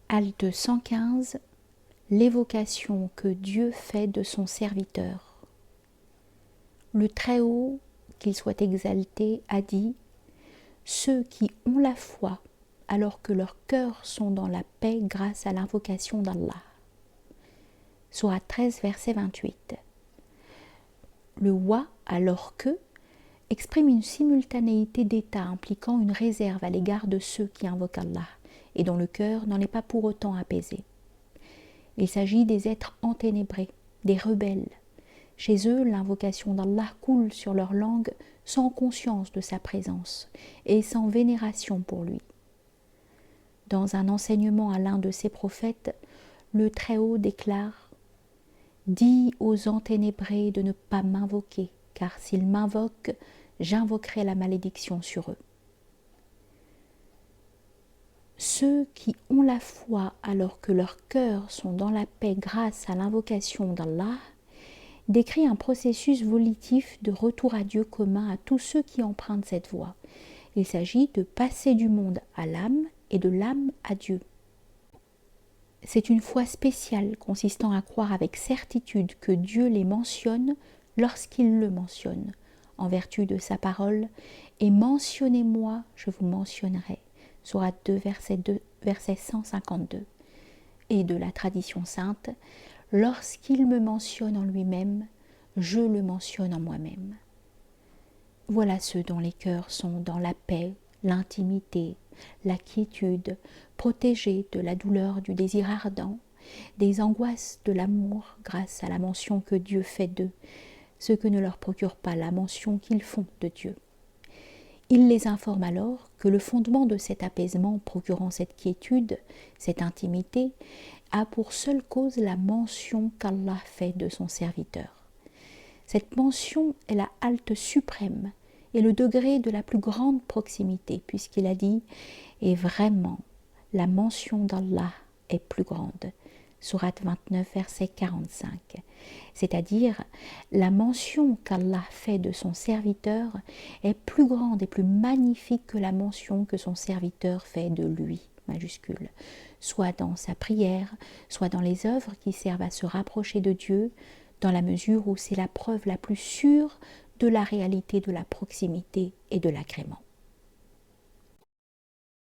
Halte 115, l'évocation que Dieu fait de son serviteur. Le Très-Haut, qu'il soit exalté, a dit « Ceux qui ont la foi alors que leurs cœurs sont dans la paix grâce à l'invocation d'Allah. » Sourate 13, verset 28. Le « wa » alors que exprime une simultanéité d'état impliquant une réserve à l'égard de ceux qui invoquent Allah et dont le cœur n'en est pas pour autant apaisé. Il s'agit des êtres enténébrés, des rebelles. Chez eux, l'invocation d'Allah coule sur leur langue sans conscience de sa présence et sans vénération pour lui. Dans un enseignement à l'un de ses prophètes, le Très-Haut déclare « Dis aux enténébrés de ne pas m'invoquer, car s'ils m'invoquent, j'invoquerai la malédiction sur eux. » Ceux qui ont la foi alors que leurs cœurs sont dans la paix grâce à l'invocation d'Allah décrit un processus volitif de retour à Dieu commun à tous ceux qui empruntent cette voie. Il s'agit de passer du monde à l'âme et de l'âme à Dieu. C'est une foi spéciale consistant à croire avec certitude que Dieu les mentionne lorsqu'il le mentionne, en vertu de sa parole, et mentionnez-moi, je vous mentionnerai. Sourate 2, verset 152, et de la tradition sainte, lorsqu'il me mentionne en lui-même, je le mentionne en moi-même. Voilà ceux dont les cœurs sont dans la paix, l'intimité, la quiétude, protégés de la douleur du désir ardent, des angoisses de l'amour grâce à la mention que Dieu fait d'eux, ce que ne leur procure pas la mention qu'ils font de Dieu. Il les informe alors que le fondement de cet apaisement procurant cette quiétude, cette intimité, a pour seule cause la mention qu'Allah fait de son serviteur. Cette mention est la halte suprême et le degré de la plus grande proximité, puisqu'il a dit « Et vraiment, la mention d'Allah est plus grande ». Sourate 29, verset 45, c'est-à-dire la mention qu'Allah fait de son serviteur est plus grande et plus magnifique que la mention que son serviteur fait de lui, majuscule, soit dans sa prière, soit dans les œuvres qui servent à se rapprocher de Dieu, dans la mesure où c'est la preuve la plus sûre de la réalité de la proximité et de l'agrément.